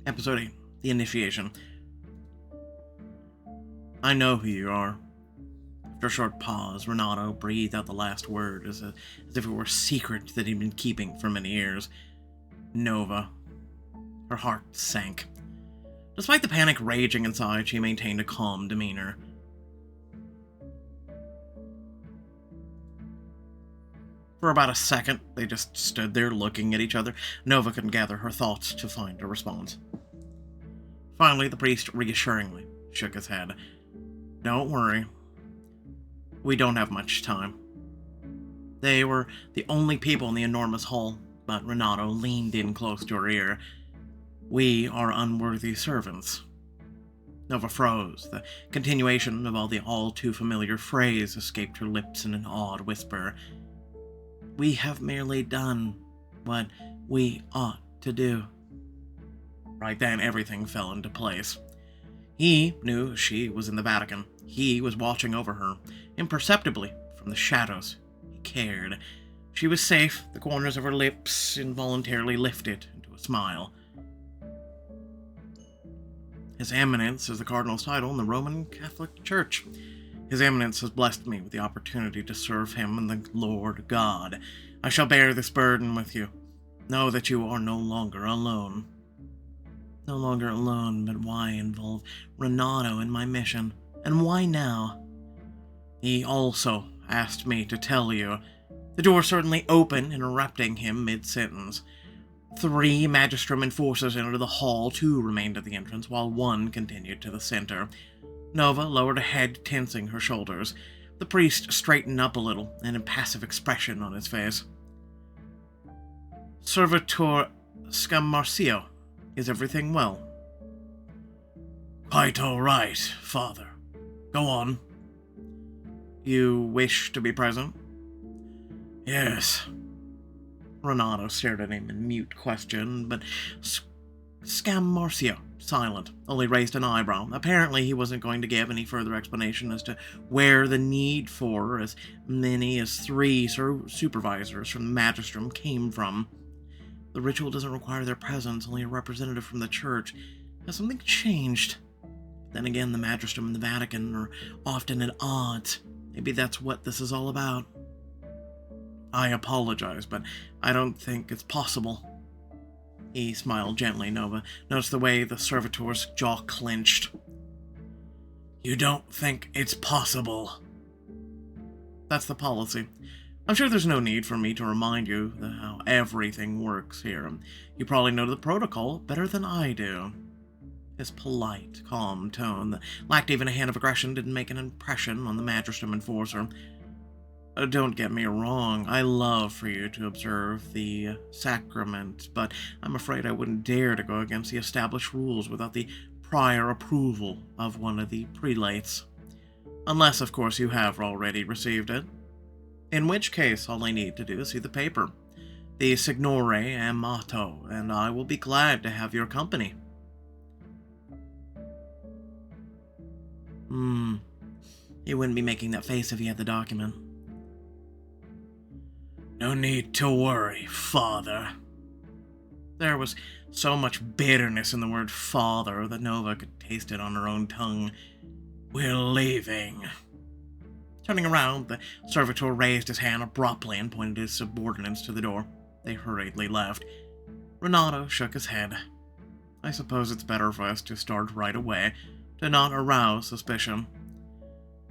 Episode 8, The Initiation. I know who you are. After a short pause, Renato breathed out the last word as if it were a secret that he'd been keeping for many years. Nova. Her heart sank. Despite the panic raging inside, she maintained a calm demeanor. For about a second, they just stood there looking at each other. Nova couldn't gather her thoughts to find a response. Finally, the priest reassuringly shook his head. Don't worry. We don't have much time. They were the only people in the enormous hall, but Renato leaned in close to her ear. We are unworthy servants. Nova froze. The continuation of the all-too-familiar phrase escaped her lips in an awed whisper. We have merely done what we ought to do. Right then, everything fell into place. He knew she was in the Vatican. He was watching over her, imperceptibly, from the shadows. He cared. She was safe. The corners of her lips involuntarily lifted into a smile. His Eminence is the Cardinal's title in the Roman Catholic Church. His Eminence has blessed me with the opportunity to serve him and the Lord God. I shall bear this burden with you. Know that you are no longer alone. No longer alone, but why involve Renato in my mission? And why now? He also asked me to tell you. The door suddenly opened, interrupting him mid-sentence. 3 Magistrum enforcers entered the hall, 2 remained at the entrance, while 1 continued to the center. Nova lowered a head, tensing her shoulders. The priest straightened up a little, an impassive expression on his face. Servitor Scammarcio, is everything well? Quite all right, Father. Go on. You wish to be present? Yes. Renato stared at him in mute question, but Scammarcio, silent, only raised an eyebrow. Apparently he wasn't going to give any further explanation as to where the need for as many as 3 supervisors from the Magistrum came from. The ritual doesn't require their presence, only a representative from the church. Has something changed? Then again, the Magistrum and the Vatican are often at odds. Maybe that's what this is all about. I apologize, but I don't think it's possible. He smiled gently. Nova noticed the way the servitor's jaw clenched. You don't think it's possible? That's the policy. I'm sure there's no need for me to remind you how everything works here. You probably know the protocol better than I do. His polite, calm tone that lacked even a hint of aggression didn't make an impression on the Magistrum enforcer. Don't get me wrong, I love for you to observe the sacrament, but I'm afraid I wouldn't dare to go against the established rules without the prior approval of one of the prelates. Unless, of course, you have already received it. In which case, all I need to do is see the paper. The Signore Amato, and I will be glad to have your company. You wouldn't be making that face if you had the document. No need to worry, Father. There was so much bitterness in the word father that Nova could taste it on her own tongue. We're leaving. Turning around, the servitor raised his hand abruptly and pointed his subordinates to the door. They hurriedly left. Renato shook his head. I suppose it's better for us to start right away, to not arouse suspicion.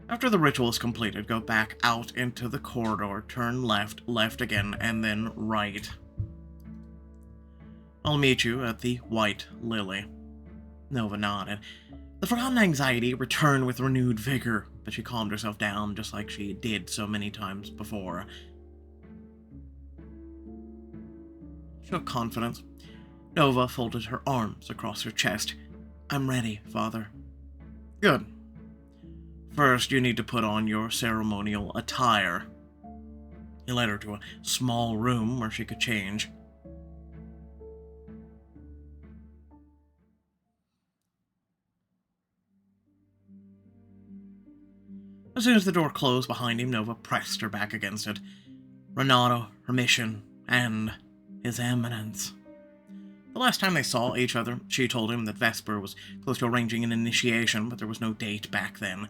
After the ritual is completed, go back out into the corridor, turn left, left again, and then right. I'll meet you at the White Lily. Nova nodded. The forgotten anxiety returned with renewed vigor, but she calmed herself down just like she did so many times before. She looked confident. Nova folded her arms across her chest. I'm ready, Father. Good. First, you need to put on your ceremonial attire. He led her to a small room where she could change. As soon as the door closed behind him, Nova pressed her back against it. Renato, her mission, and His Eminence. The last time they saw each other, she told him that Vesper was close to arranging an initiation, but there was no date back then.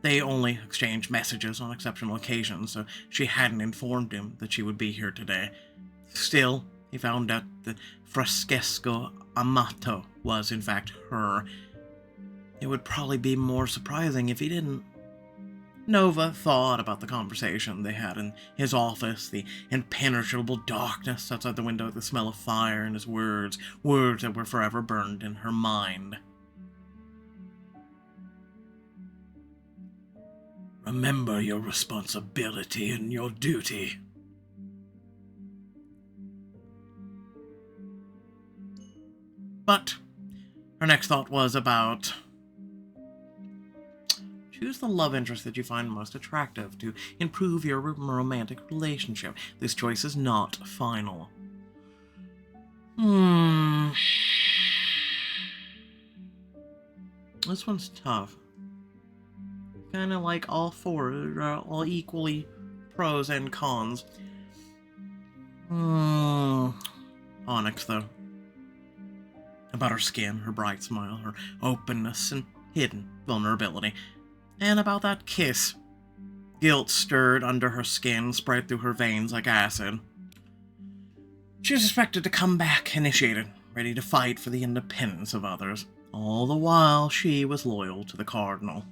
They only exchanged messages on exceptional occasions, so she hadn't informed him that she would be here today. Still, he found out that Francesco Amato was, in fact, her. It would probably be more surprising if he didn't. Nova thought about the conversation they had in his office, the impenetrable darkness outside the window, the smell of fire, and his words that were forever burned in her mind. Remember your responsibility and your duty. But her next thought was about... choose the love interest that you find most attractive to improve your romantic relationship. This choice is not final. This one's tough. Kind of like all four are all equally pros and cons. Onyx, though. About her skin, her bright smile, her openness, and hidden vulnerability. And about that kiss. Guilt stirred under her skin, spread through her veins like acid. She was expected to come back initiated, ready to fight for the independence of others. All the while, she was loyal to the Cardinal.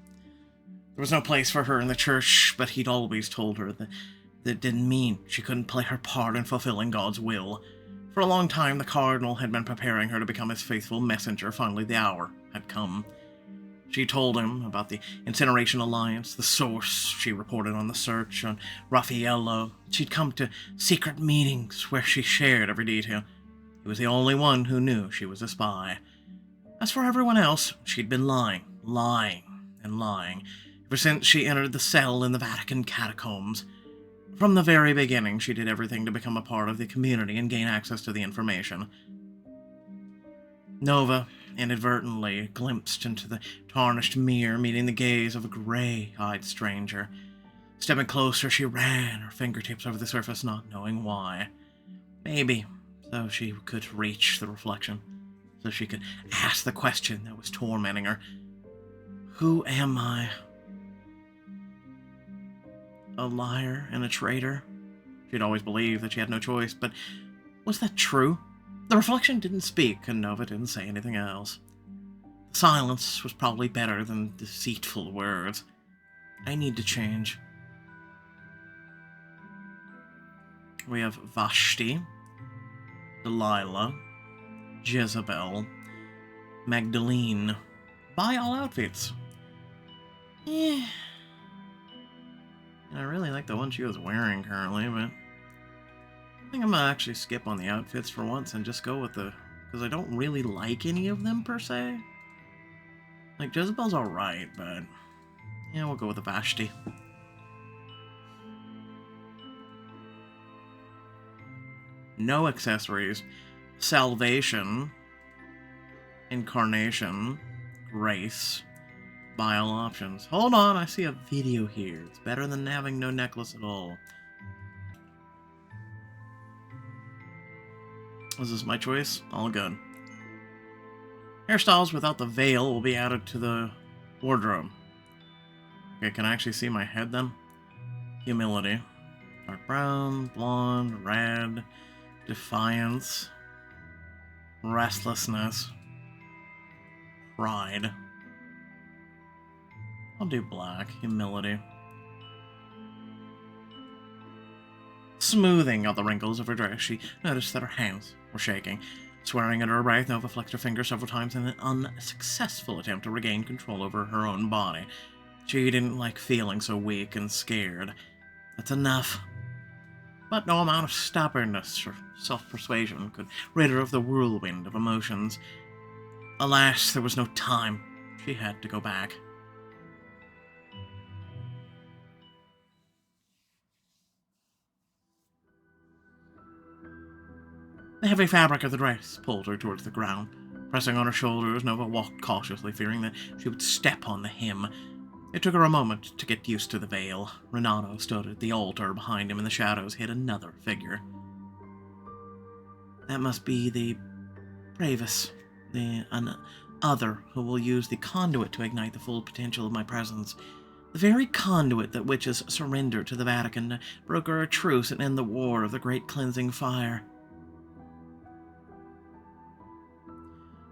There was no place for her in the church, but he'd always told her that didn't mean she couldn't play her part in fulfilling God's will. For a long time, the Cardinal had been preparing her to become his faithful messenger. Finally, the hour had come. She told him about the Incineration Alliance, the source she reported on the search on Raffaello. She'd come to secret meetings where she shared every detail. He was the only one who knew she was a spy. As for everyone else, she'd been lying, and lying, ever since she entered the cell in the Vatican catacombs. From the very beginning, she did everything to become a part of the community and gain access to the information. Nova inadvertently glimpsed into the tarnished mirror, meeting the gaze of a gray-eyed stranger. Stepping closer, she ran her fingertips over the surface, not knowing why. Maybe so she could reach the reflection, so she could ask the question that was tormenting her. Who am I? A liar and a traitor? She'd always believed that she had no choice, but was that true? The reflection didn't speak, and Nova didn't say anything else. The silence was probably better than deceitful words. I need to change. We have Vashti, Delilah, Jezebel, Magdalene. Buy all outfits. I really like the one she was wearing currently, but I think I'm gonna actually skip on the outfits for once and just go with because I don't really like any of them per se. Like, Jezebel's alright, but yeah, we'll go with the Vashti. No accessories. Salvation. Incarnation. Grace. Buy all options. Hold on, I see a video here. It's better than having no necklace at all. Is this my choice? All good. Hairstyles without the veil will be added to the wardrobe. Okay, can I actually see my head then? Humility. Dark brown, blonde, red, defiance, restlessness, pride. I'll do black. Humility. Smoothing of the wrinkles of her dress, she noticed that her hands were shaking. Swearing under her breath, Nova flicked her finger several times in an unsuccessful attempt to regain control over her own body. She didn't like feeling so weak and scared. That's enough. But no amount of stubbornness or self-persuasion could rid her of the whirlwind of emotions. Alas, there was no time. She had to go back. The heavy fabric of the dress pulled her towards the ground. Pressing on her shoulders, Nova walked cautiously, fearing that she would step on the hem. It took her a moment to get used to the veil. Renato stood at the altar. Behind him in the shadows hid another figure. That must be the Pravis, the other who will use the conduit to ignite the full potential of my presence. The very conduit that witches surrendered to the Vatican to broker a truce and end the war of the great cleansing fire.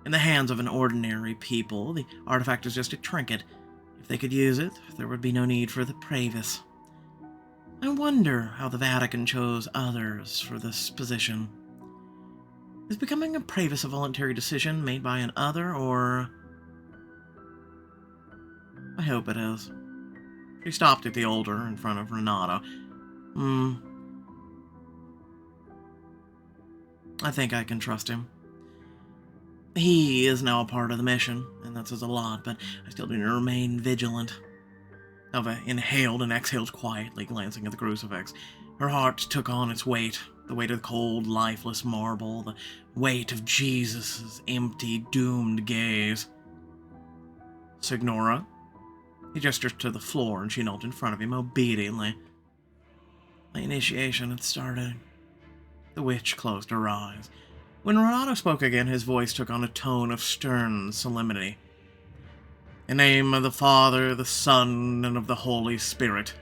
In the hands of an ordinary people, the artifact is just a trinket. If they could use it, there would be no need for the Pravis. I wonder how the Vatican chose others for this position. Is becoming a Pravis a voluntary decision made by an other, or... I hope it is. She stopped at the altar in front of Renato. I think I can trust him. He is now a part of the mission, and that says a lot, but I still need to remain vigilant. Nova inhaled and exhaled quietly, glancing at the crucifix. Her heart took on its weight, the weight of the cold, lifeless marble, the weight of Jesus' empty, doomed gaze. Signora? He gestured to the floor, and she knelt in front of him obediently. My initiation had started. The witch closed her eyes. When Renato spoke again, his voice took on a tone of stern solemnity. In the name of the Father, the Son, and of the Holy Spirit.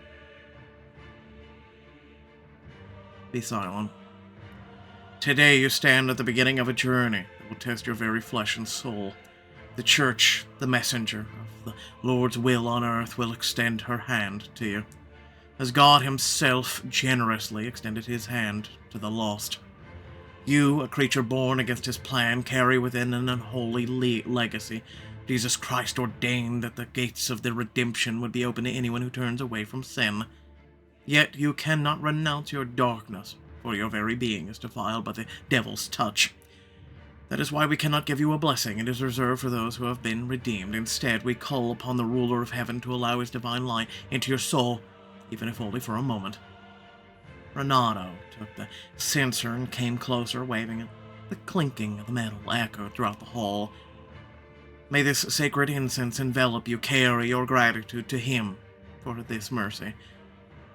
Be silent. Today you stand at the beginning of a journey that will test your very flesh and soul. The Church, the messenger of the Lord's will on earth, will extend her hand to you, as God himself generously extended his hand to the lost. You, a creature born against his plan, carry within an unholy legacy. Jesus Christ ordained that the gates of the redemption would be open to anyone who turns away from sin. Yet you cannot renounce your darkness, for your very being is defiled by the devil's touch. That is why we cannot give you a blessing. It is reserved for those who have been redeemed. Instead, we call upon the ruler of heaven to allow his divine light into your soul, even if only for a moment. Renato took the censer and came closer, waving it. The clinking of the metal echoed throughout the hall. May this sacred incense envelop you. Carry your gratitude to him for this mercy.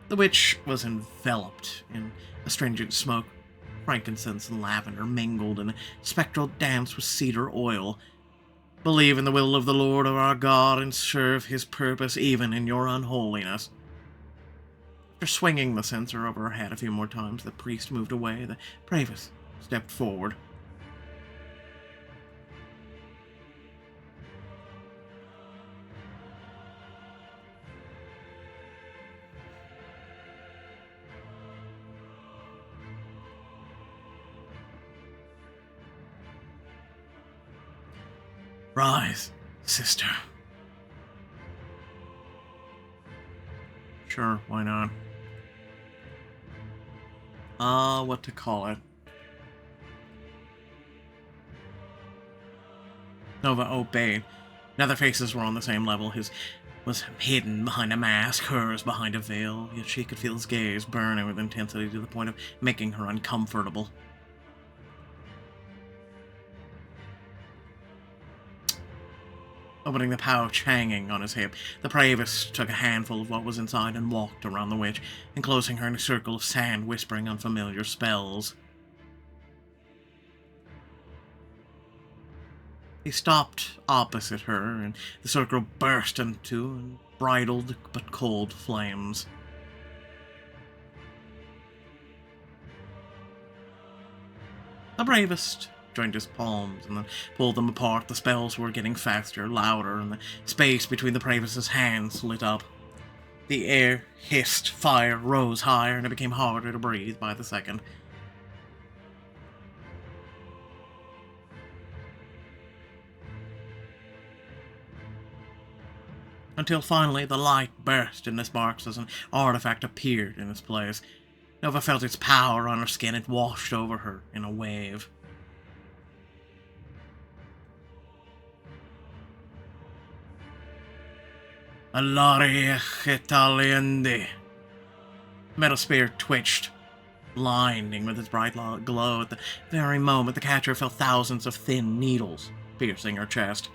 The witch was enveloped in astringent smoke. Frankincense and lavender mingled in a spectral dance with cedar oil. Believe in the will of the Lord of our God and serve his purpose even in your unholiness. After swinging the censer over her head a few more times, the priest moved away. The Pravis stepped forward. Rise, sister. Sure, why not? What to call it? Nova obeyed. Now their faces were on the same level. His was hidden behind a mask, hers behind a veil, yet she could feel his gaze burning with intensity to the point of making her uncomfortable. Opening the pouch hanging on his hip, the Pravis took a handful of what was inside and walked around the witch, enclosing her in a circle of sand, whispering unfamiliar spells. He stopped opposite her, and the circle burst into bridled but cold flames. The bravest joined his palms and then pulled them apart. The spells were getting faster, louder, and the space between the Pravis's hands lit up. The air hissed, fire rose higher, and it became harder to breathe by the second. Until finally the light burst into sparks as an artifact appeared in its place. Nova felt its power on her skin. It washed over her in a wave. Alaria Italiandi. Metal spear twitched, blinding with its bright glow. At the very moment, the catcher felt thousands of thin needles piercing her chest.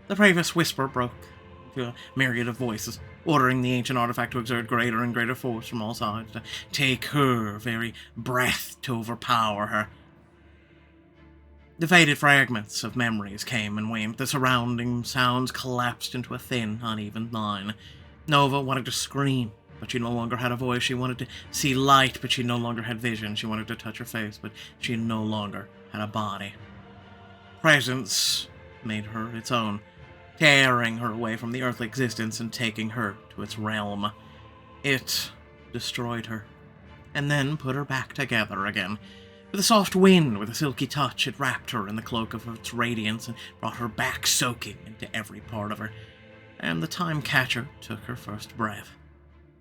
The bravest whisper broke to a myriad of voices, ordering the ancient artifact to exert greater and greater force from all sides, to take her very breath to overpower her. The faded fragments of memories came and went. The surrounding sounds collapsed into a thin, uneven line. Nova wanted to scream, but she no longer had a voice. She wanted to see light, but she no longer had vision. She wanted to touch her face, but she no longer had a body. Presence made her its own, tearing her away from the earthly existence and taking her to its realm. It destroyed her, and then put her back together again. With a soft wind, with a silky touch, it wrapped her in the cloak of its radiance and brought her back soaking into every part of her. And the Time Catcher took her first breath.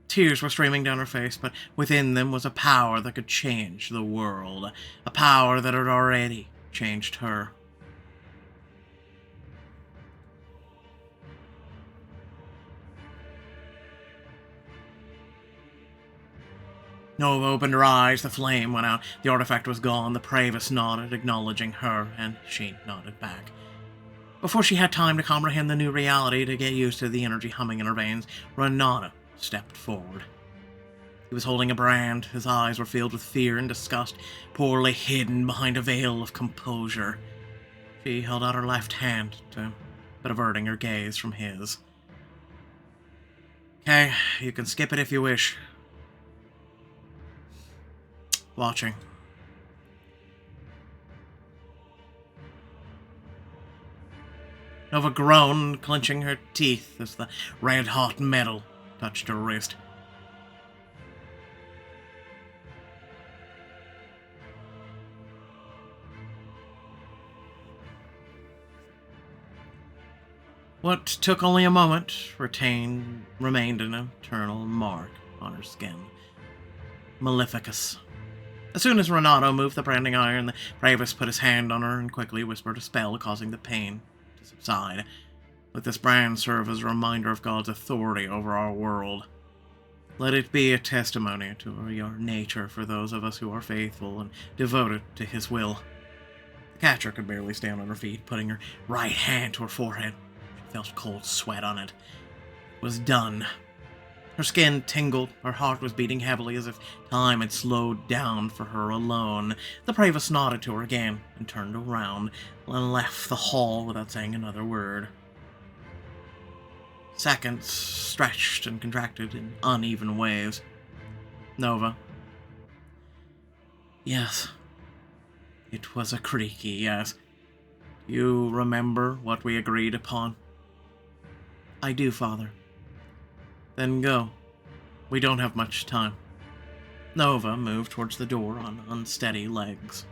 Tears were streaming down her face, but within them was a power that could change the world. A power that had already changed her. Nova opened her eyes, the flame went out, the artifact was gone, the Praevis nodded, acknowledging her, and she nodded back. Before she had time to comprehend the new reality, to get used to the energy humming in her veins, Renata stepped forward. He was holding a brand, his eyes were filled with fear and disgust, poorly hidden behind a veil of composure. She held out her left hand to him, but averting her gaze from his. Okay, you can skip it if you wish. Watching. Nova groaned, clenching her teeth as the red-hot metal touched her wrist. What took only a moment remained an eternal mark on her skin. Maleficus. As soon as Renato moved the branding iron, the Praevis put his hand on her and quickly whispered a spell, causing the pain to subside. Let this brand serve as a reminder of God's authority over our world. Let it be a testimony to your nature for those of us who are faithful and devoted to His will. The catcher could barely stand on her feet, putting her right hand to her forehead. She felt cold sweat on it. It was done. Her skin tingled, her heart was beating heavily as if time had slowed down for her alone. The Praevis nodded to her again and turned around and left the hall without saying another word. Seconds stretched and contracted in uneven waves. Nova. Yes. It was a creaky yes. You remember what we agreed upon? I do, Father. Then go. We don't have much time. Nova moved towards the door on unsteady legs.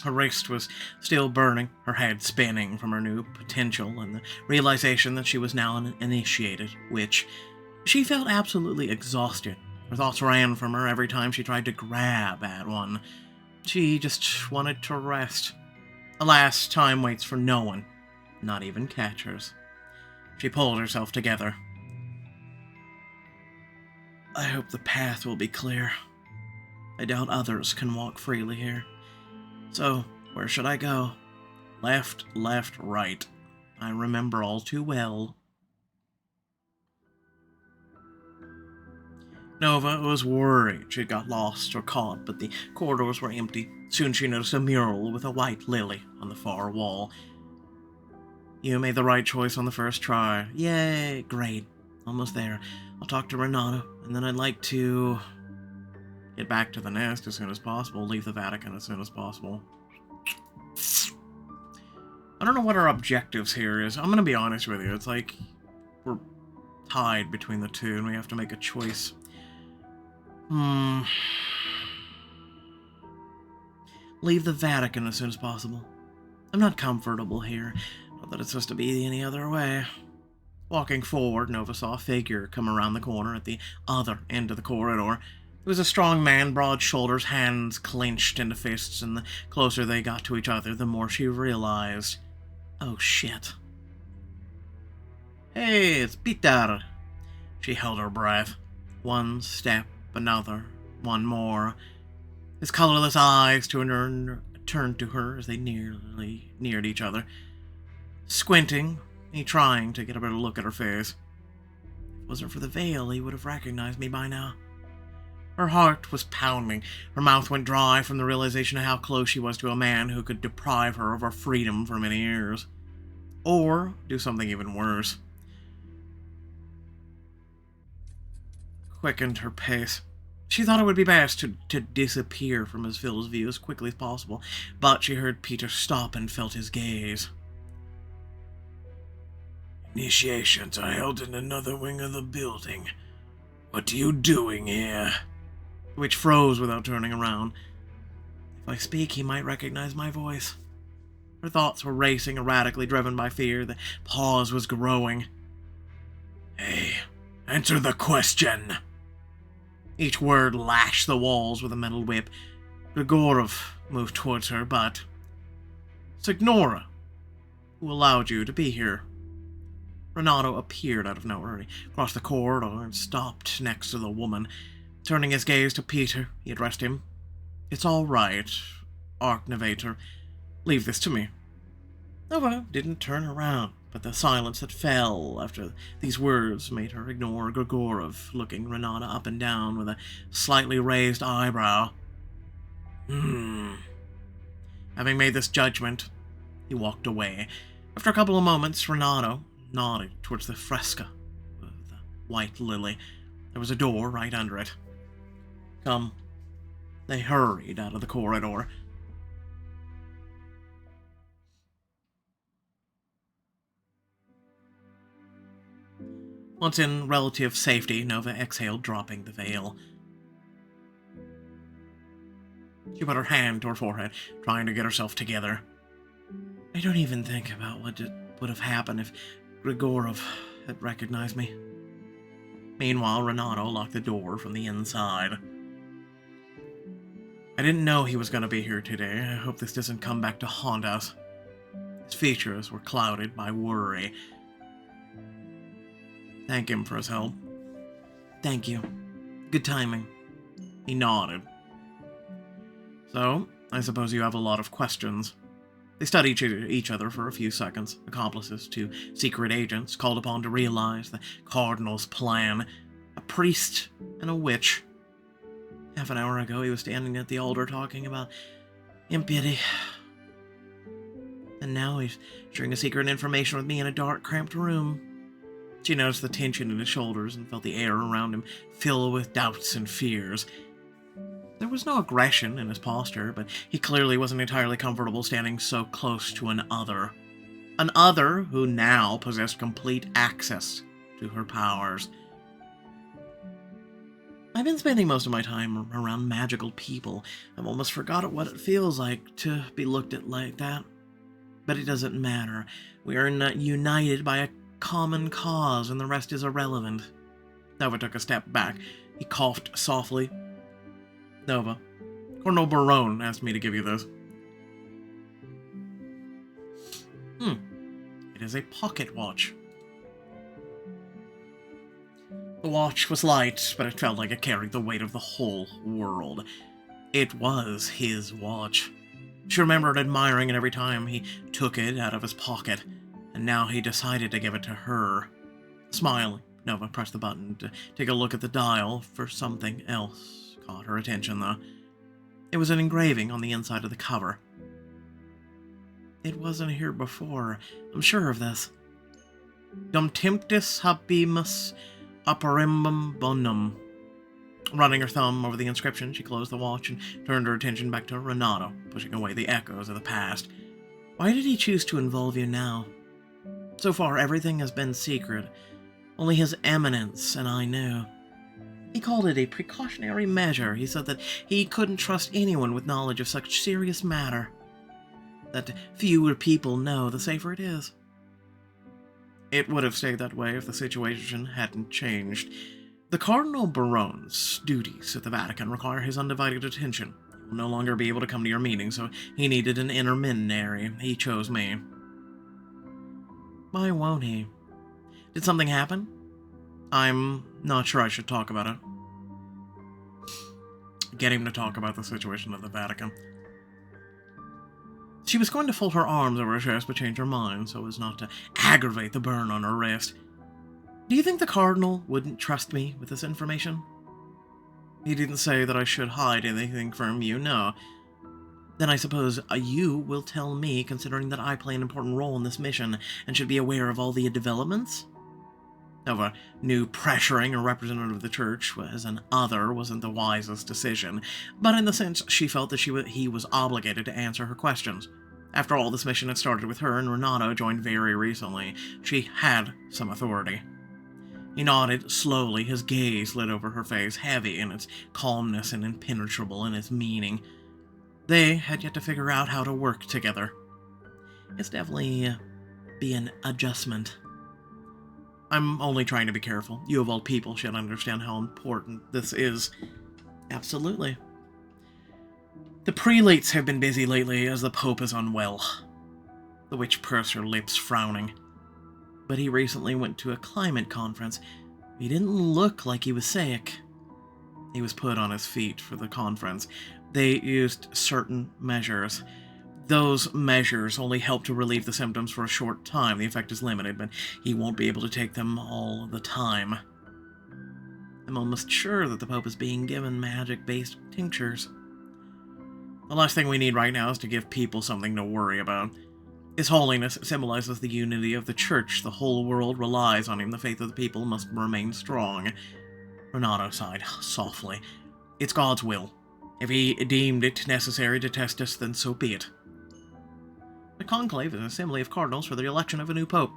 Her wrist was still burning, her head spinning from her new potential and the realization that she was now an initiated witch. She felt absolutely exhausted. Her thoughts ran from her every time she tried to grab at one. She just wanted to rest. Alas, time waits for no one, not even catchers. She pulled herself together. I hope the path will be clear. I doubt others can walk freely here. So, where should I go? Left, right. I remember all too well. Nova was worried she got lost or caught, but the corridors were empty. Soon she noticed a mural with a white lily on the far wall. You made the right choice on the first try. Yay, great. Almost there. I'll talk to Renata, and then I'd like to get back to the nest as soon as possible, leave the Vatican as soon as possible. I don't know what our objectives here is. I'm going to be honest with you. It's like we're tied between the two, and we have to make a choice. Leave the Vatican as soon as possible. I'm not comfortable here. Not that it's supposed to be any other way. Walking forward, Nova saw a figure come around the corner at the other end of the corridor. It was a strong man, broad shoulders, hands clenched into fists, and the closer they got to each other, the more she realized. Oh shit. Hey, it's Peter. She held her breath. One step, another, one more. His colorless eyes turned turned to her as they nearly neared each other. Squinting, he trying to get a better look at her face. If it wasn't for the veil, he would have recognized me by now. Her heart was pounding. Her mouth went dry from the realization of how close she was to a man who could deprive her of her freedom for many years. Or do something even worse. Quickened her pace. She thought it would be best to disappear from Phil's view as quickly as possible, but she heard Peter stop and felt his gaze. Initiations are held in another wing of the building. What are you doing here? The witch froze without turning around. If I speak, he might recognize my voice. Her thoughts were racing, erratically driven by fear. The pause was growing. Hey, answer the question! Each word lashed the walls with a metal whip. Grigorov moved towards her, but... Signora, who allowed you to be here? Renato appeared out of nowhere. He crossed the corridor and stopped next to the woman. Turning his gaze to Peter, he addressed him. It's all right, Arknevator. Leave this to me. Nova didn't turn around, but the silence that fell after these words made her ignore Grigorov, looking Renata up and down with a slightly raised eyebrow. Having made this judgment, he walked away. After a couple of moments, Renato nodded towards the fresco of the white lily. There was a door right under it. Come. They hurried out of the corridor. Once in relative safety, Nova exhaled, dropping the veil. She put her hand to her forehead, trying to get herself together. I don't even think about what would have happened if Grigorov had recognized me. Meanwhile, Renato locked the door from the inside. I didn't know he was going to be here today. I hope this doesn't come back to haunt us. His features were clouded by worry. Thank him for his help. Thank you. Good timing. He nodded. So, I suppose you have a lot of questions. They studied each other for a few seconds, accomplices to secret agents called upon to realize the Cardinal's plan. A priest and a witch. Half an hour ago, he was standing at the altar talking about impiety. And now he's sharing a secret information with me in a dark, cramped room. She noticed the tension in his shoulders and felt the air around him fill with doubts and fears. There was no aggression in his posture, but he clearly wasn't entirely comfortable standing so close to an other. An other who now possessed complete access to her powers. I've been spending most of my time around magical people. I've almost forgotten what it feels like to be looked at like that. But it doesn't matter. We are united by a common cause, and the rest is irrelevant. Nova took a step back. He coughed softly. Nova, Colonel Barone asked me to give you this. It is a pocket watch. The watch was light, but it felt like it carried the weight of the whole world. It was his watch. She remembered admiring it every time he took it out of his pocket, and now he decided to give it to her. Smiling, Nova pressed the button to take a look at the dial for something else. Caught her attention, though. It was an engraving on the inside of the cover. It wasn't here before. I'm sure of this. Dum temptis habemus aperimbum bonum. Running her thumb over the inscription, she closed the watch and turned her attention back to Renato, pushing away the echoes of the past. Why did he choose to involve you now? So far, everything has been secret. Only His Eminence and I knew. He called it a precautionary measure. He said that he couldn't trust anyone with knowledge of such serious matter. That fewer people know, the safer it is. It would have stayed that way if the situation hadn't changed. The Cardinal Barone's duties at the Vatican require his undivided attention. He will no longer be able to come to your meeting, so he needed an intermediary. He chose me. Why won't he? Did something happen? I'm not sure I should talk about it. Get him to talk about the situation at the Vatican. She was going to fold her arms over her chest but changed her mind so as not to aggravate the burn on her wrist. Do you think the Cardinal wouldn't trust me with this information? He didn't say that I should hide anything from you, no. Then I suppose you will tell me, considering that I play an important role in this mission and should be aware of all the developments? Nova knew pressuring a representative of the church as an other wasn't the wisest decision, but in the sense she felt that he was obligated to answer her questions. After all, this mission had started with her, and Renato joined very recently. She had some authority. He nodded slowly, his gaze lit over her face, heavy in its calmness and impenetrable in its meaning. They had yet to figure out how to work together. It's definitely be an adjustment. I'm only trying to be careful. You of all people should understand how important this is. Absolutely. The prelates have been busy lately as the Pope is unwell. The witch pursed her lips, frowning. But he recently went to a climate conference. He didn't look like he was sick. He was put on his feet for the conference. They used certain measures. Those measures only help to relieve the symptoms for a short time. The effect is limited, but he won't be able to take them all the time. I'm almost sure that the Pope is being given magic-based tinctures. The last thing we need right now is to give people something to worry about. His Holiness symbolizes the unity of the Church. The whole world relies on him. The faith of the people must remain strong. Renato sighed softly. It's God's will. If he deemed it necessary to test us, then so be it. The conclave is an assembly of cardinals for the election of a new pope.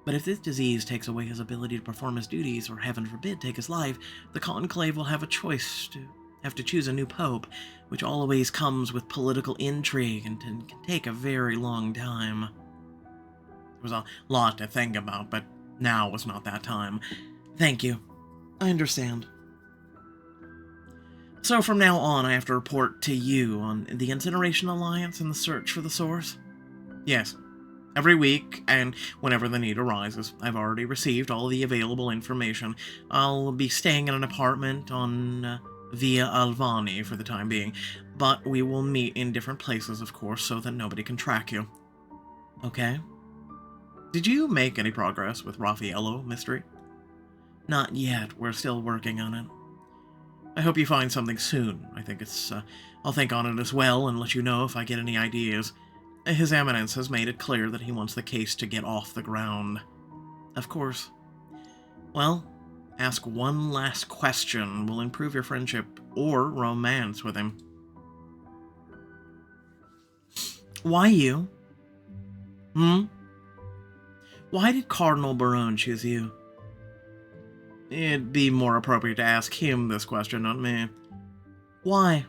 But if this disease takes away his ability to perform his duties, or heaven forbid, take his life, the conclave will have a choice to have to choose a new pope, which always comes with political intrigue and can take a very long time. There was a lot to think about, but now was not that time. Thank you. I understand. So from now on, I have to report to you on the Incineration Alliance and the search for the source? Yes. Every week, and whenever the need arises. I've already received all the available information. I'll be staying in an apartment on Via Alvani for the time being, but we will meet in different places, of course, so that nobody can track you. Okay? Did you make any progress with Raffaello Mystery? Not yet. We're still working on it. I hope you find something soon. I'll think on it as well and let you know if I get any ideas. His Eminence has made it clear that he wants the case to get off the ground. Of course. Well, ask one last question will improve your friendship or romance with him. Why you? Why did Cardinal Barone choose you? It'd be more appropriate to ask him this question, not me. Why?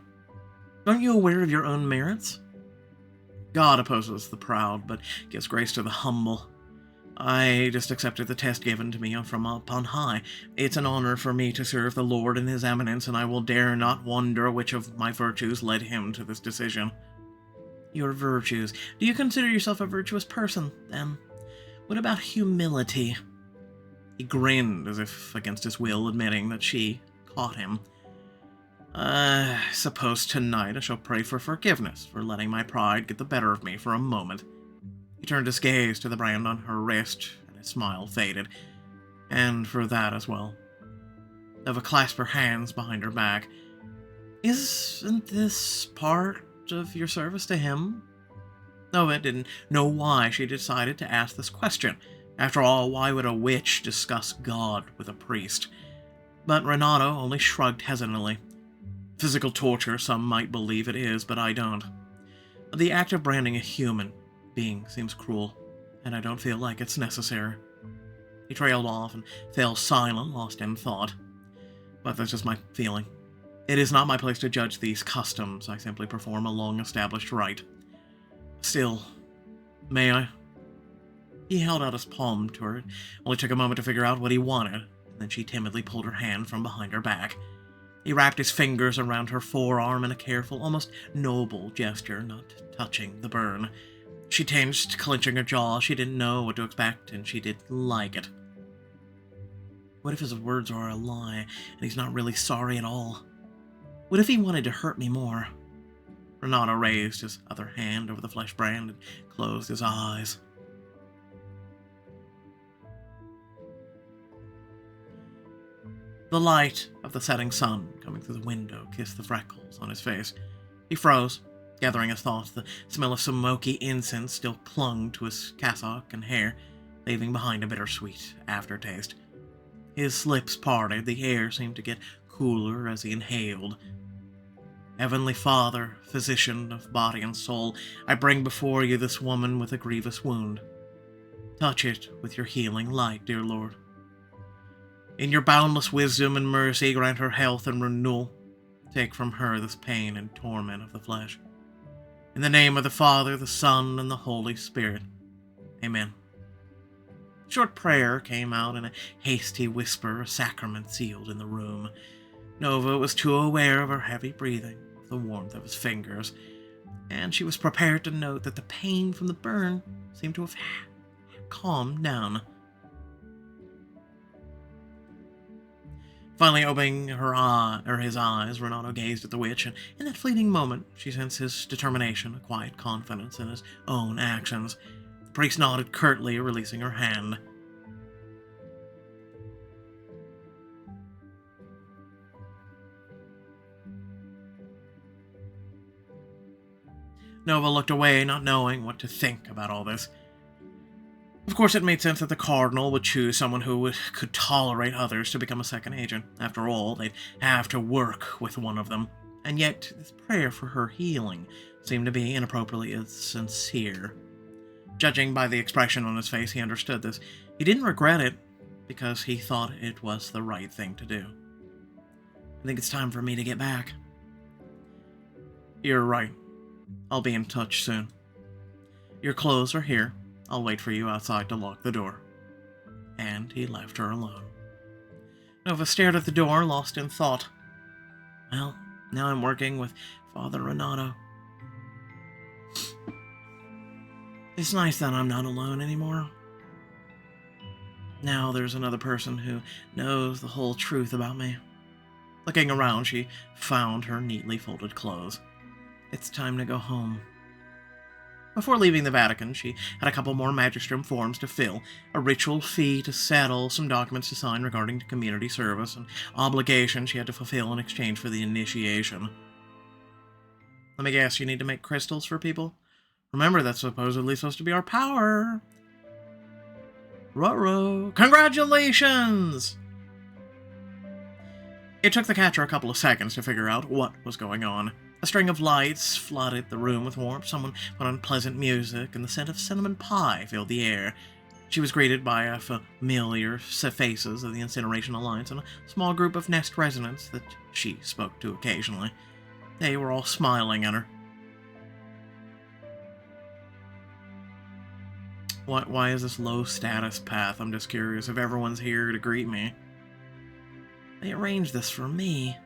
Aren't you aware of your own merits? God opposes the proud, but gives grace to the humble. I just accepted the test given to me from up on high. It's an honor for me to serve the Lord and His Eminence, and I will dare not wonder which of my virtues led him to this decision. Your virtues. Do you consider yourself a virtuous person, then? What about humility? He grinned, as if against his will, admitting that she caught him. I suppose tonight I shall pray for forgiveness for letting my pride get the better of me for a moment. He turned his gaze to the brand on her wrist, and his smile faded. And for that as well. Nova clasped her hands behind her back. Isn't this part of your service to him? Nova didn't know why she decided to ask this question. After all, why would a witch discuss God with a priest? But Renato only shrugged hesitantly. Physical torture, some might believe it is, but I don't. The act of branding a human being seems cruel, and I don't feel like it's necessary. He trailed off and fell silent, lost in thought. But that's just my feeling. It is not my place to judge these customs. I simply perform a long-established rite. Still, may I? He held out his palm to her. It only took a moment to figure out what he wanted, and then she timidly pulled her hand from behind her back. He wrapped his fingers around her forearm in a careful, almost noble gesture, not touching the burn. She tensed, clenching her jaw. She didn't know what to expect, and she didn't like it. What if his words are a lie, and he's not really sorry at all? What if he wanted to hurt me more? Renato raised his other hand over the flesh brand and closed his eyes. The light of the setting sun coming through the window kissed the freckles on his face. He froze, gathering his thoughts. The smell of smoky incense still clung to his cassock and hair, leaving behind a bittersweet aftertaste. His lips parted, the air seemed to get cooler as he inhaled. Heavenly Father, physician of body and soul, I bring before you this woman with a grievous wound. Touch it with your healing light, dear Lord. In your boundless wisdom and mercy, grant her health and renewal. Take from her this pain and torment of the flesh. In the name of the Father, the Son, and the Holy Spirit. Amen. A short prayer came out in a hasty whisper, a sacrament sealed in the room. Nova was too aware of her heavy breathing, of the warmth of his fingers, and she was prepared to note that the pain from the burn seemed to have calmed down. Finally opening his eyes, Renato gazed at the witch, and in that fleeting moment, she sensed his determination, a quiet confidence in his own actions. The priest nodded curtly, releasing her hand. Nova looked away, not knowing what to think about all this. Of course, it made sense that the Cardinal would choose someone who could tolerate others to become a second agent. After all, they'd have to work with one of them. And yet, this prayer for her healing seemed to be inappropriately sincere. Judging by the expression on his face, he understood this. He didn't regret it, because he thought it was the right thing to do. I think it's time for me to get back. You're right. I'll be in touch soon. Your clothes are here. I'll wait for you outside to lock the door. And he left her alone. Nova stared at the door, lost in thought. Well, now I'm working with Father Renato. It's nice that I'm not alone anymore. Now there's another person who knows the whole truth about me. Looking around, she found her neatly folded clothes. It's time to go home. Before leaving the Vatican, she had a couple more Magistrum forms to fill, a ritual fee to settle, some documents to sign regarding community service, and obligations she had to fulfill in exchange for the initiation. Let me guess, you need to make crystals for people? Remember, that's supposedly supposed to be our power. Ruh-roh. Congratulations! It took the catcher a couple of seconds to figure out what was going on. A string of lights flooded the room with warmth, someone put on pleasant music, and the scent of cinnamon pie filled the air. She was greeted by a familiar faces of the Incineration Alliance and a small group of Nest residents that she spoke to occasionally. They were all smiling at her. Why is this low-status path? I'm just curious if everyone's here to greet me. They arranged this for me.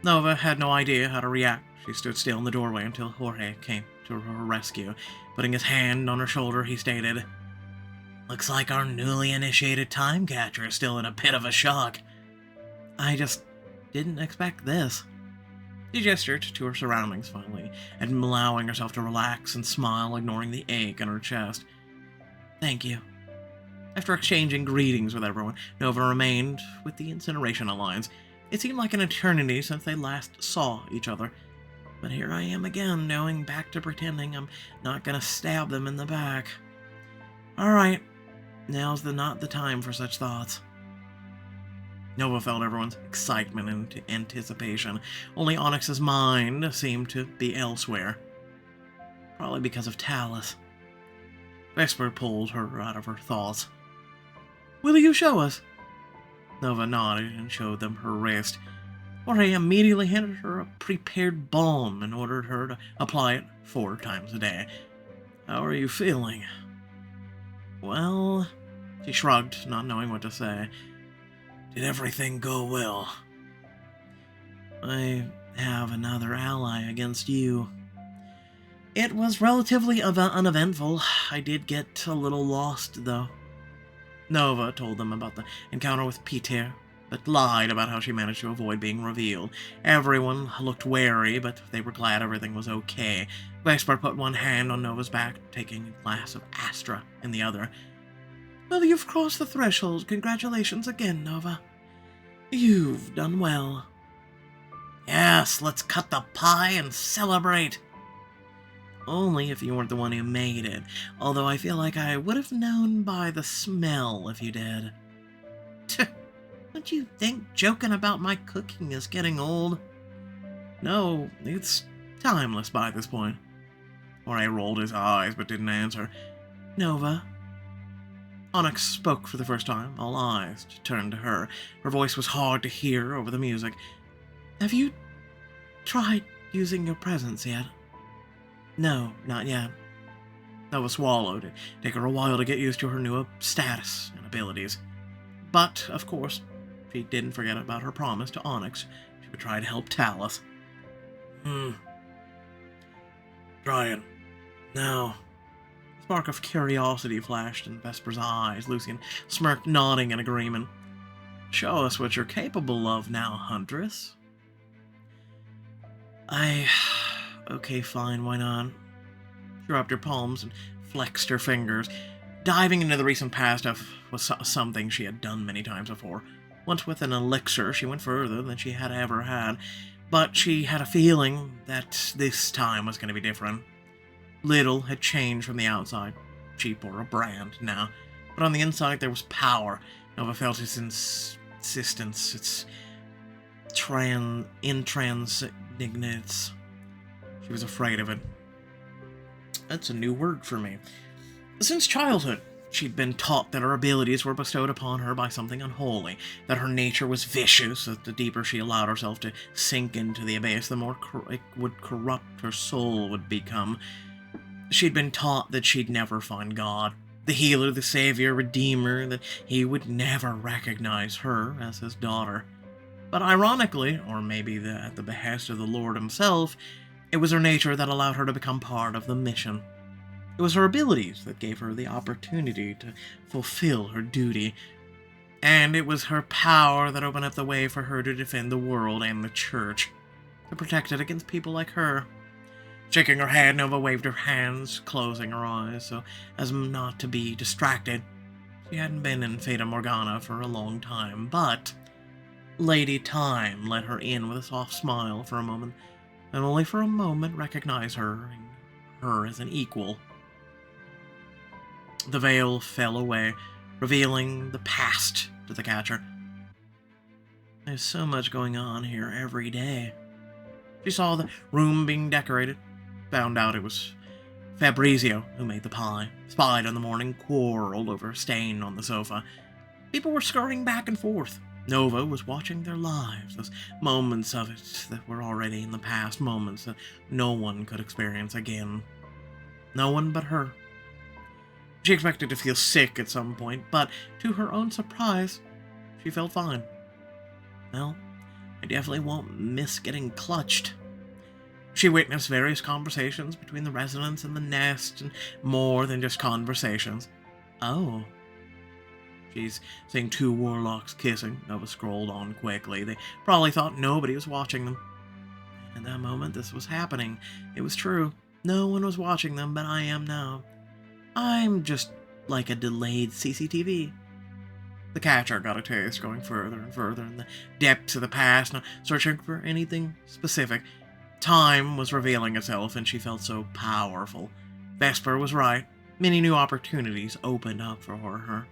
Nova had no idea how to react. She stood still in the doorway until Jorge came to her rescue. Putting his hand on her shoulder, he stated, "Looks like our newly initiated time catcher is still in a bit of a shock. I just didn't expect this." She gestured to her surroundings finally, and allowing herself to relax and smile, ignoring the ache in her chest. "Thank you." After exchanging greetings with everyone, Nova remained with the Incineration Alliance. It seemed like an eternity since they last saw each other. But here I am again, going back to pretending I'm not gonna stab them in the back. Alright, now's not the time for such thoughts. Nova felt everyone's excitement and anticipation. Only Onyx's mind seemed to be elsewhere. Probably because of Talus. Vesper pulled her out of her thoughts. "Will you show us?" Nova nodded and showed them her wrist. Jorge immediately handed her a prepared balm and ordered her to apply it 4 times a day. "How are you feeling?" "Well," she shrugged, not knowing what to say. "Did everything go well?" "I have another ally against you." "It was relatively uneventful. I did get a little lost, though." Nova told them about the encounter with Peter, but lied about how she managed to avoid being revealed. Everyone looked wary, but they were glad everything was okay. Vesper put one hand on Nova's back, taking a glass of Astra in the other. Well, you've crossed the threshold. Congratulations again, Nova. You've done well. Yes, let's cut the pie and celebrate. Only if you weren't the one who made it, although I feel like I would have known by the smell if you did. Don't you think joking about my cooking is getting old? No, it's timeless by this point. Ori rolled his eyes but didn't answer. Nova. Onyx spoke for the first time, all eyes turned to her. Her voice was hard to hear over the music. Have you tried using your presence yet? No, not yet. Nova swallowed. It'd take her a while to get used to her new status and abilities. But, of course, she didn't forget about her promise to Onyx. She would try to help Talus. Trying. Now. A spark of curiosity flashed in Vesper's eyes. Lucian smirked, nodding in agreement. Show us what you're capable of now, Huntress. Okay, fine, why not? She rubbed her palms and flexed her fingers. Diving into the recent past was something she had done many times before. Once with an elixir, she went further than she had ever had. But she had a feeling that this time was going to be different. Little had changed from the outside. She bore a brand now. But on the inside, there was power. Nova felt its insistence, its intransigence. She was afraid of it. That's a new word for me. Since childhood, she'd been taught that her abilities were bestowed upon her by something unholy, that her nature was vicious, that the deeper she allowed herself to sink into the abyss, the more it would corrupt her soul would become. She'd been taught that she'd never find God, the healer, the savior, redeemer, that he would never recognize her as his daughter. But ironically, or maybe at the behest of the Lord himself, it was her nature that allowed her to become part of the mission. It was her abilities that gave her the opportunity to fulfill her duty, and it was her power that opened up the way for her to defend the world and the church, to protect it against people like her. Shaking her head, Nova waved her hands, closing her eyes so as not to be distracted. She hadn't been in Fata Morgana for a long time, but Lady Time let her in with a soft smile for a moment, and only for a moment recognized her as an equal. The veil fell away, revealing the past to the catcher. There's so much going on here every day. She saw the room being decorated, found out it was Fabrizio who made the pie, spied on the morning, quarreled over a stain on the sofa. People were scurrying back and forth. Nova was watching their lives, those moments of it that were already in the past, moments that no one could experience again. No one but her. She expected to feel sick at some point, but to her own surprise, she felt fine. Well, I definitely won't miss getting clutched. She witnessed various conversations between the residents and the nest, and more than just conversations. Oh. She's seeing two warlocks kissing. Nova scrolled on quickly. They probably thought nobody was watching them. At that moment, this was happening. It was true. No one was watching them, but I am now. I'm just like a delayed CCTV. The catcher got a taste, going further and further in the depths of the past, not searching for anything specific. Time was revealing itself, and she felt so powerful. Vesper was right. Many new opportunities opened up for her.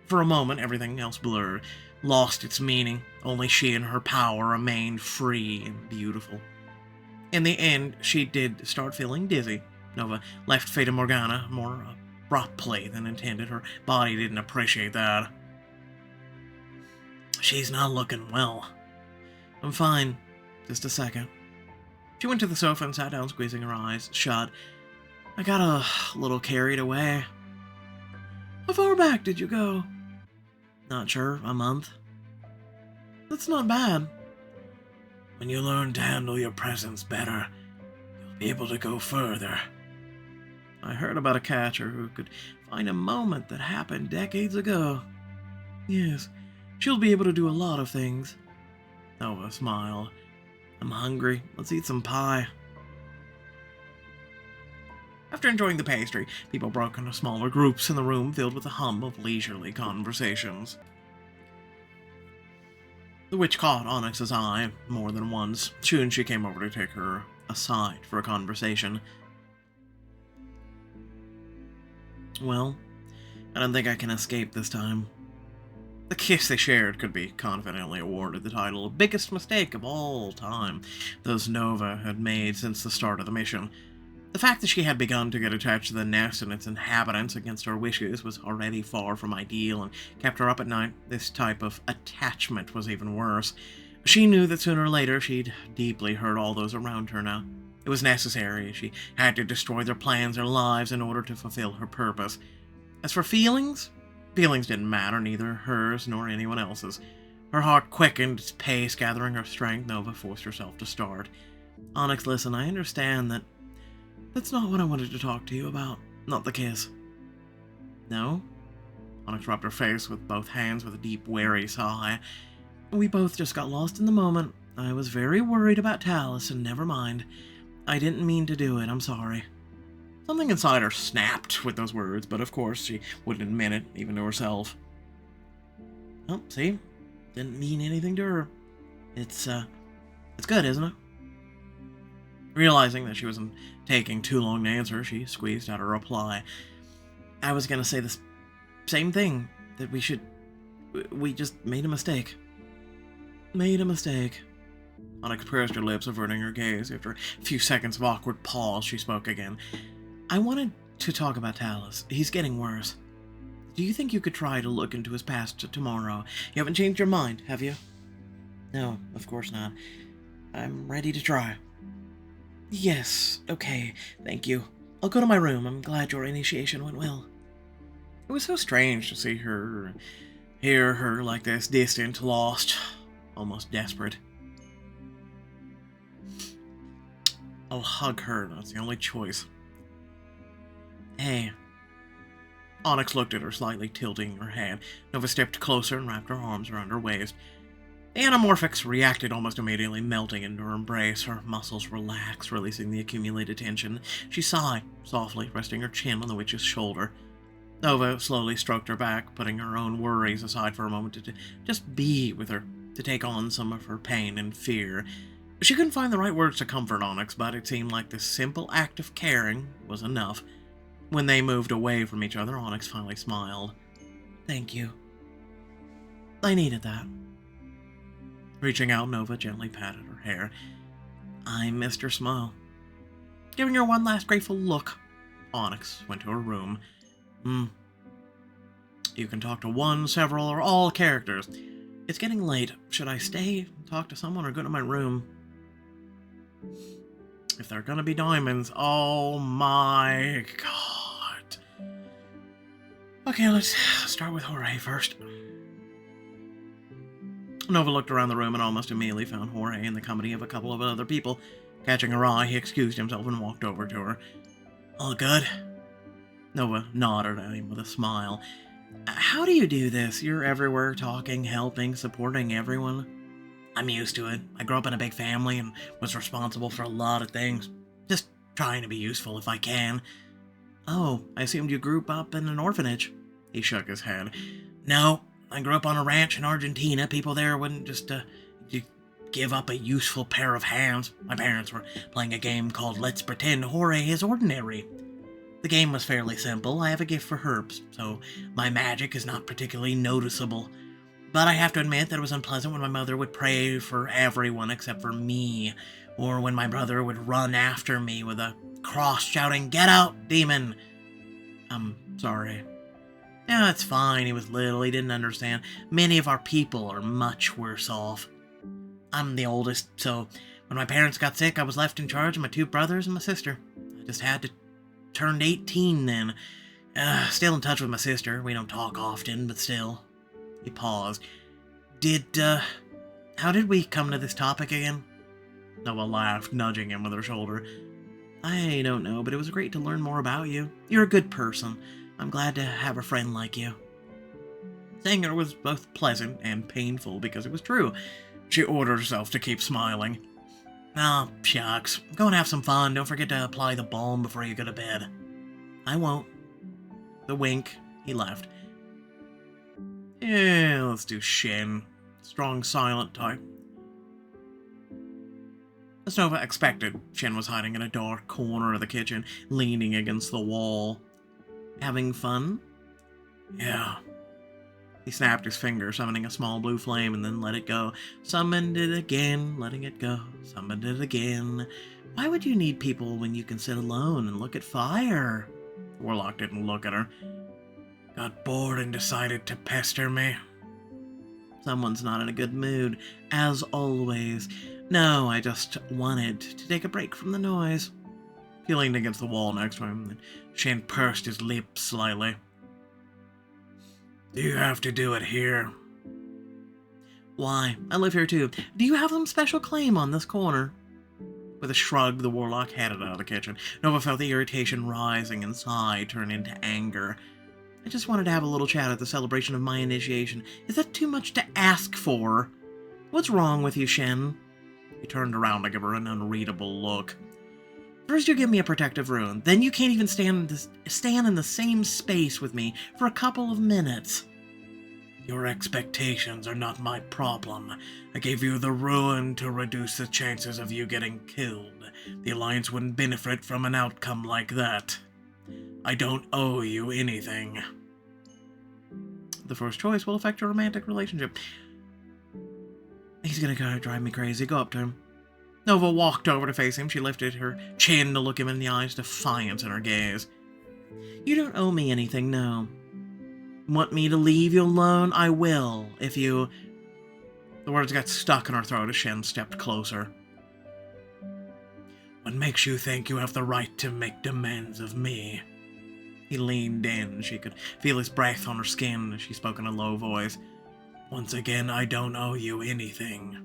For a moment, everything else blurred, lost its meaning. Only she and her power remained free and beautiful. In the end, she did start feeling dizzy. Nova left Fata Morgana more abruptly than intended. Her body didn't appreciate that. She's not looking well. I'm fine. Just a second. She went to the sofa and sat down, squeezing her eyes shut. I got a little carried away. How far back did you go? Not sure. A month. That's not bad. When you learn to handle your presence better, you'll be able to go further. I heard about a catcher who could find a moment that happened decades ago. Yes, She'll be able to do a lot of things. Nova smiled. I'm hungry. Let's eat some pie. After enjoying the pastry, people broke into smaller groups in the room filled with the hum of leisurely conversations. The witch caught Onyx's eye more than once. Soon she came over to take her aside for a conversation. Well, I don't think I can escape this time. The kiss they shared could be confidently awarded the title biggest mistake of all time those Nova had made since the start of the mission. The fact that she had begun to get attached to the nest and its inhabitants against her wishes was already far from ideal and kept her up at night. This type of attachment was even worse. She knew that sooner or later she'd deeply hurt all those around her now. It was necessary. She had to destroy their plans, their lives, in order to fulfill her purpose. As for feelings didn't matter, neither hers nor anyone else's. Her heart quickened its pace, gathering her strength. Nova forced herself to start. Onyx, listen, I understand that that's not what I wanted to talk to you about. Not the kiss. No? Onyx rubbed her face with both hands with a deep, weary sigh. We both just got lost in the moment. I was very worried about Talus, and never mind. I didn't mean to do it, I'm sorry. Something inside her snapped with those words, but of course she wouldn't admit it, even to herself. Oh, see? Didn't mean anything to her. It's good, isn't it? Realizing that she wasn't taking too long to answer, she squeezed out a reply. I was gonna say the same thing, that we just made a mistake. Made a mistake. Onyx pursed her lips, averting her gaze. After a few seconds of awkward pause, she spoke again. I wanted to talk about Talus. He's getting worse. Do you think you could try to look into his past tomorrow? You haven't changed your mind, have you? No, of course not. I'm ready to try. Yes, okay, thank you. I'll go to my room. I'm glad your initiation went well. It was so strange to see her, hear her like this, distant, lost, almost desperate. I'll hug her, that's the only choice. Hey. Onyx looked at her, slightly tilting her head. Nova stepped closer and wrapped her arms around her waist. The Anamorphix reacted almost immediately, melting into her embrace. Her muscles relaxed, releasing the accumulated tension. She sighed softly, resting her chin on the witch's shoulder. Nova slowly stroked her back, putting her own worries aside for a moment to just be with her, to take on some of her pain and fear. She couldn't find the right words to comfort Onyx, but it seemed like this simple act of caring was enough. When they moved away from each other, Onyx finally smiled. Thank you. I needed that. Reaching out, Nova gently patted her hair. I missed her smile. Giving her one last grateful look, Onyx went to her room. You can talk to one, several, or all characters. It's getting late. Should I stay, talk to someone, or go to my room? If they're gonna be diamonds, oh my god. Okay, let's start with Jorge first. Nova looked around the room and almost immediately found Jorge in the company of a couple of other people. Catching her eye, he excused himself and walked over to her. All good? Nova nodded at him with a smile. How do you do this? You're everywhere, talking, helping, supporting everyone. I'm used to it. I grew up in a big family and was responsible for a lot of things. Just trying to be useful if I can. Oh, I assumed you grew up in an orphanage. He shook his head. No, I grew up on a ranch in Argentina. People there wouldn't just give up a useful pair of hands. My parents were playing a game called Let's Pretend Jorge is Ordinary. The game was fairly simple. I have a gift for herbs, so my magic is not particularly noticeable. But I have to admit that it was unpleasant when my mother would pray for everyone except for me, or when my brother would run after me with a cross shouting, "Get out, demon!" I'm sorry. Yeah, it's fine. He was little. He didn't understand. Many of our people are much worse off. I'm the oldest, so when my parents got sick, I was left in charge of my two brothers and my sister. I just had to turn 18 then. Still in touch with my sister. We don't talk often, but still. He paused. How did we come to this topic again? Noah laughed, nudging him with her shoulder. I don't know, but it was great to learn more about you. You're a good person. I'm glad to have a friend like you. stinger was both pleasant and painful because it was true. She ordered herself to keep smiling. "Oh, shucks. Go and have some fun. Don't forget to apply the balm before you go to bed." "I won't." The wink, he left. "Yeah, let's do Shen. Strong, silent type." As Nova expected, Shen was hiding in a dark corner of the kitchen, leaning against the wall. "Having fun?" "Yeah." He snapped his finger, summoning a small blue flame, and then let it go. Summoned it again, letting it go. Summoned it again. Why would you need people when you can sit alone and look at fire? The warlock didn't look at her. "Got bored and decided to pester me." Someone's not in a good mood, as always. "No, I just wanted to take a break from the noise." He leaned against the wall next to him, and Shen pursed his lips slightly. "Do you have to do it here?" "Why? I live here too. Do you have some special claim on this corner?" With a shrug, the warlock headed out of the kitchen. Nova felt the irritation rising inside turn into anger. "I just wanted to have a little chat at the celebration of my initiation. Is that too much to ask for? What's wrong with you, Shen?" He turned around to give her an unreadable look. "First you give me a protective rune, then you can't even stand in the same space with me for a couple of minutes." "Your expectations are not my problem. I gave you the rune to reduce the chances of you getting killed. The Alliance wouldn't benefit from an outcome like that. I don't owe you anything." "The first choice will affect your romantic relationship." "He's gonna drive me crazy. Go up to him." Nova walked over to face him. She lifted her chin to look him in the eyes, defiance in her gaze. "You don't owe me anything, no. Want me to leave you alone? I will, if you..." The words got stuck in her throat as Shen stepped closer. "What makes you think you have the right to make demands of me?" He leaned in. She could feel his breath on her skin as she spoke in a low voice. "Once again, I don't owe you anything."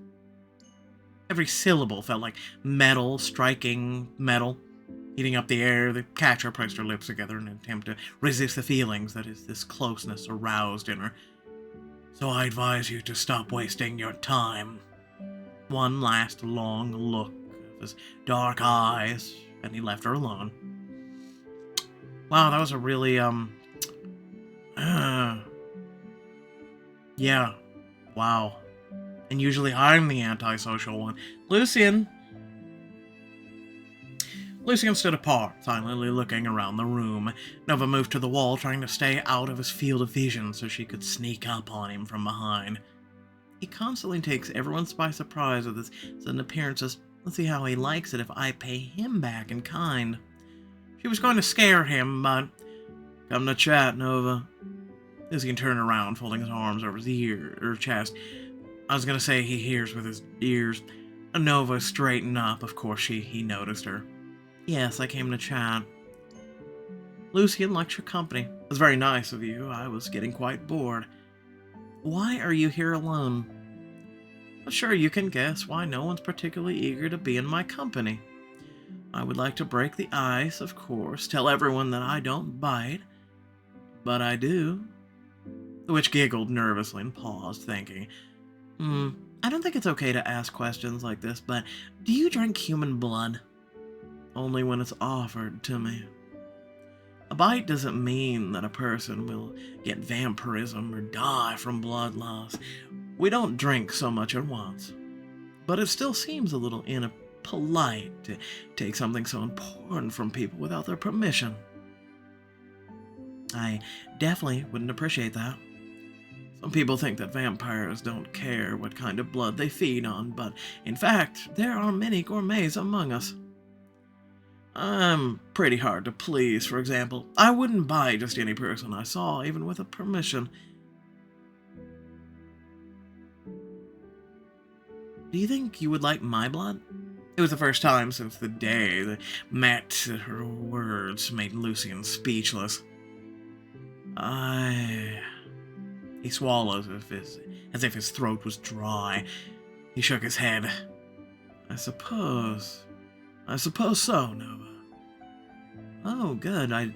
Every syllable felt like metal striking metal. Heating up the air, the catcher pressed her lips together in an attempt to resist the feelings that this closeness aroused in her. "So I advise you to stop wasting your time." One last long look of his dark eyes, and he left her alone. Wow, that was a really, yeah, wow. And usually I'm the antisocial one. Lucian stood apart, silently looking around the room. Nova moved to the wall, trying to stay out of his field of vision so she could sneak up on him from behind. He constantly takes everyone by surprise with his sudden appearances. Let's see how he likes it if I pay him back in kind. She was going to scare him, but... "Come to chat, Nova." Lucian turned around, folding his arms over his chest. I was going to say he hears with his ears. Nova straightened up. Of course, he noticed her. "Yes, I came to chat." "Lucian likes your company. It was very nice of you. I was getting quite bored." "Why are you here alone?" "Well, sure, you can guess why no one's particularly eager to be in my company. I would like to break the ice, of course, tell everyone that I don't bite, but I do." The witch giggled nervously and paused, thinking. I don't think it's okay to ask questions like this, but do you drink human blood?" "Only when it's offered to me." A bite doesn't mean that a person will get vampirism or die from blood loss. We don't drink so much at once. But it still seems a little impolite to take something so important from people without their permission. I definitely wouldn't appreciate that. Some people think that vampires don't care what kind of blood they feed on, but in fact, there are many gourmets among us. I'm pretty hard to please, for example. I wouldn't bite just any person I saw, even with a permission. Do you think you would like my blood? It was the first time since the day they met that her words made Lucian speechless. He swallowed as if his throat was dry. He shook his head. I suppose so, Nova." "Oh, good. I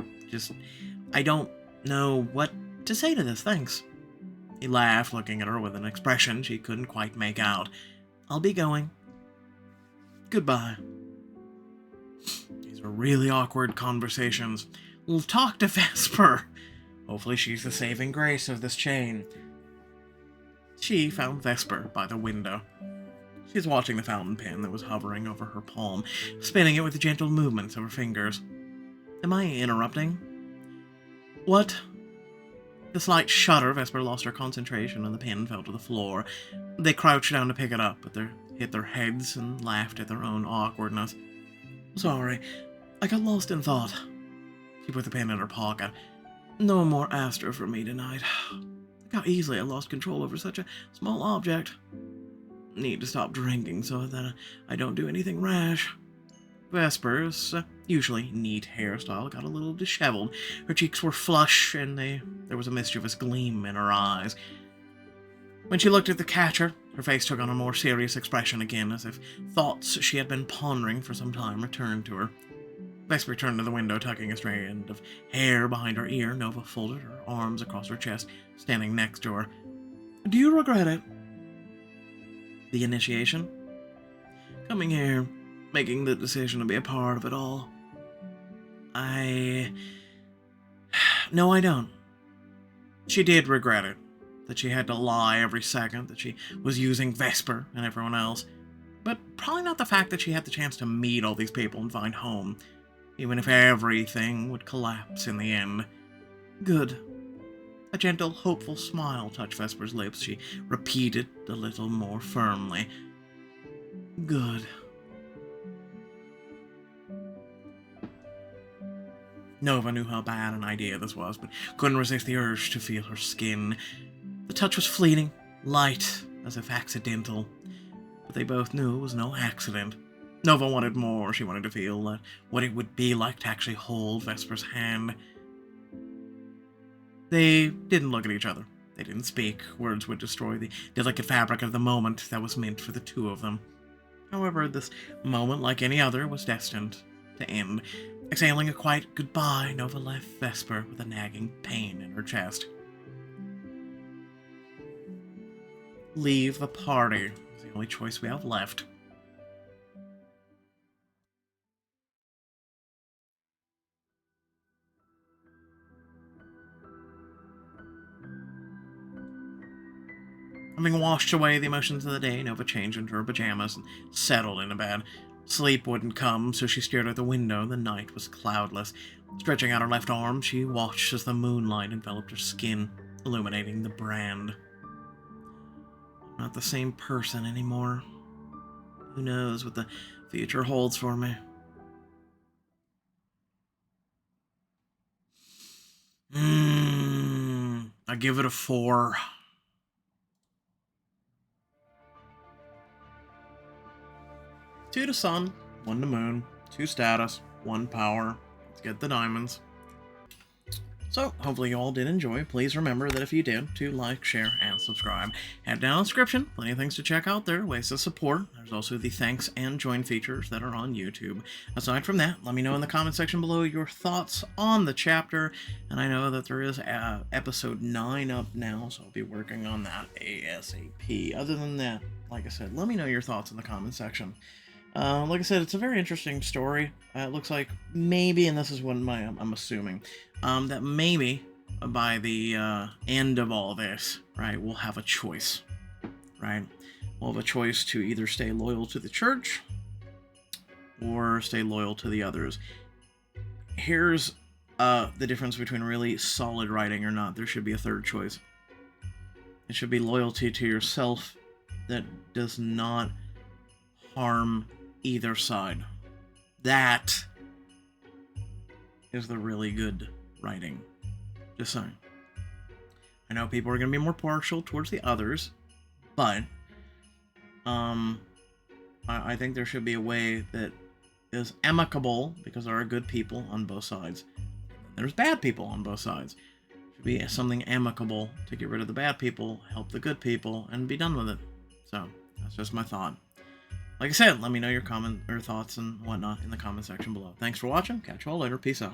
don't know what to say to this, thanks." He laughed, looking at her with an expression she couldn't quite make out. "I'll be going. Goodbye." These are really awkward conversations. We'll talk to Vesper. Hopefully she's the saving grace of this chain. She found Vesper by the window. She was watching the fountain pen that was hovering over her palm, spinning it with gentle movements of her fingers. Am I interrupting? What? The slight shudder, Vesper lost her concentration and the pen fell to the floor. They crouched down to pick it up, but they hit their heads and laughed at their own awkwardness. Sorry, I got lost in thought. She put the pen in her pocket. No more Astor for me tonight. Look how easily I lost control over such a small object. Need to stop drinking so that I don't do anything rash. Vesper's usually neat hairstyle got a little disheveled. Her cheeks were flush, and there was a mischievous gleam in her eyes. When she looked at the catcher, her face took on a more serious expression again, as if thoughts she had been pondering for some time returned to her. Vesper turned to the window, tucking a strand of hair behind her ear. Nova folded her arms across her chest, standing next to her. Do you regret it? The initiation? Coming here, making the decision to be a part of it all. No, I don't. She did regret it, that she had to lie every second, that she was using Vesper and everyone else. But probably not the fact that she had the chance to meet all these people and find home, even if everything would collapse in the end. Good. A gentle, hopeful smile touched Vesper's lips. She repeated a little more firmly. Good. Nova knew how bad an idea this was, but couldn't resist the urge to feel her skin. The touch was fleeting, light, as if accidental. But they both knew it was no accident. Nova wanted more. She wanted to feel what it would be like to actually hold Vesper's hand. They didn't look at each other. They didn't speak. Words would destroy the delicate fabric of the moment that was meant for the two of them. However, this moment, like any other, was destined to end. Exhaling a quiet goodbye, Nova left Vesper with a nagging pain in her chest. Leave the party is the only choice we have left. Having washed away the emotions of the day, Nova changed into her pajamas and settled into bed. Sleep wouldn't come, so she stared out the window. The night was cloudless. Stretching out her left arm, she watched as the moonlight enveloped her skin, illuminating the brand. I'm not the same person anymore. Who knows what the future holds for me? I give it a 4. 2 to sun, 1 to moon, 2 status, 1 power. Let's get the diamonds. So, hopefully you all did enjoy. Please remember that if you did, to like, share, and subscribe. Head down in the description, plenty of things to check out there, ways to support. There's also the thanks and join features that are on YouTube. Aside from that, let me know in the comment section below your thoughts on the chapter. And I know that there is episode 9 up now, so I'll be working on that ASAP. Other than that, like I said, let me know your thoughts in the comment section. Like I said, it's a very interesting story. It looks like maybe, and this is what I'm assuming, that maybe by the end of all this, right, we'll have a choice, right? We'll have a choice to either stay loyal to the church or stay loyal to the others. Here's the difference between really solid writing or not. There should be a third choice. It should be loyalty to yourself that does not harm either side. That is the really good writing. Just saying. I know people are going to be more partial towards the others, but I think there should be a way that is amicable, because there are good people on both sides. There's bad people on both sides. Should be something amicable to get rid of the bad people, help the good people, and be done with it. So that's just my thought. Like I said, let me know your comment or thoughts and whatnot in the comment section below. Thanks for watching. Catch you all later. Peace out.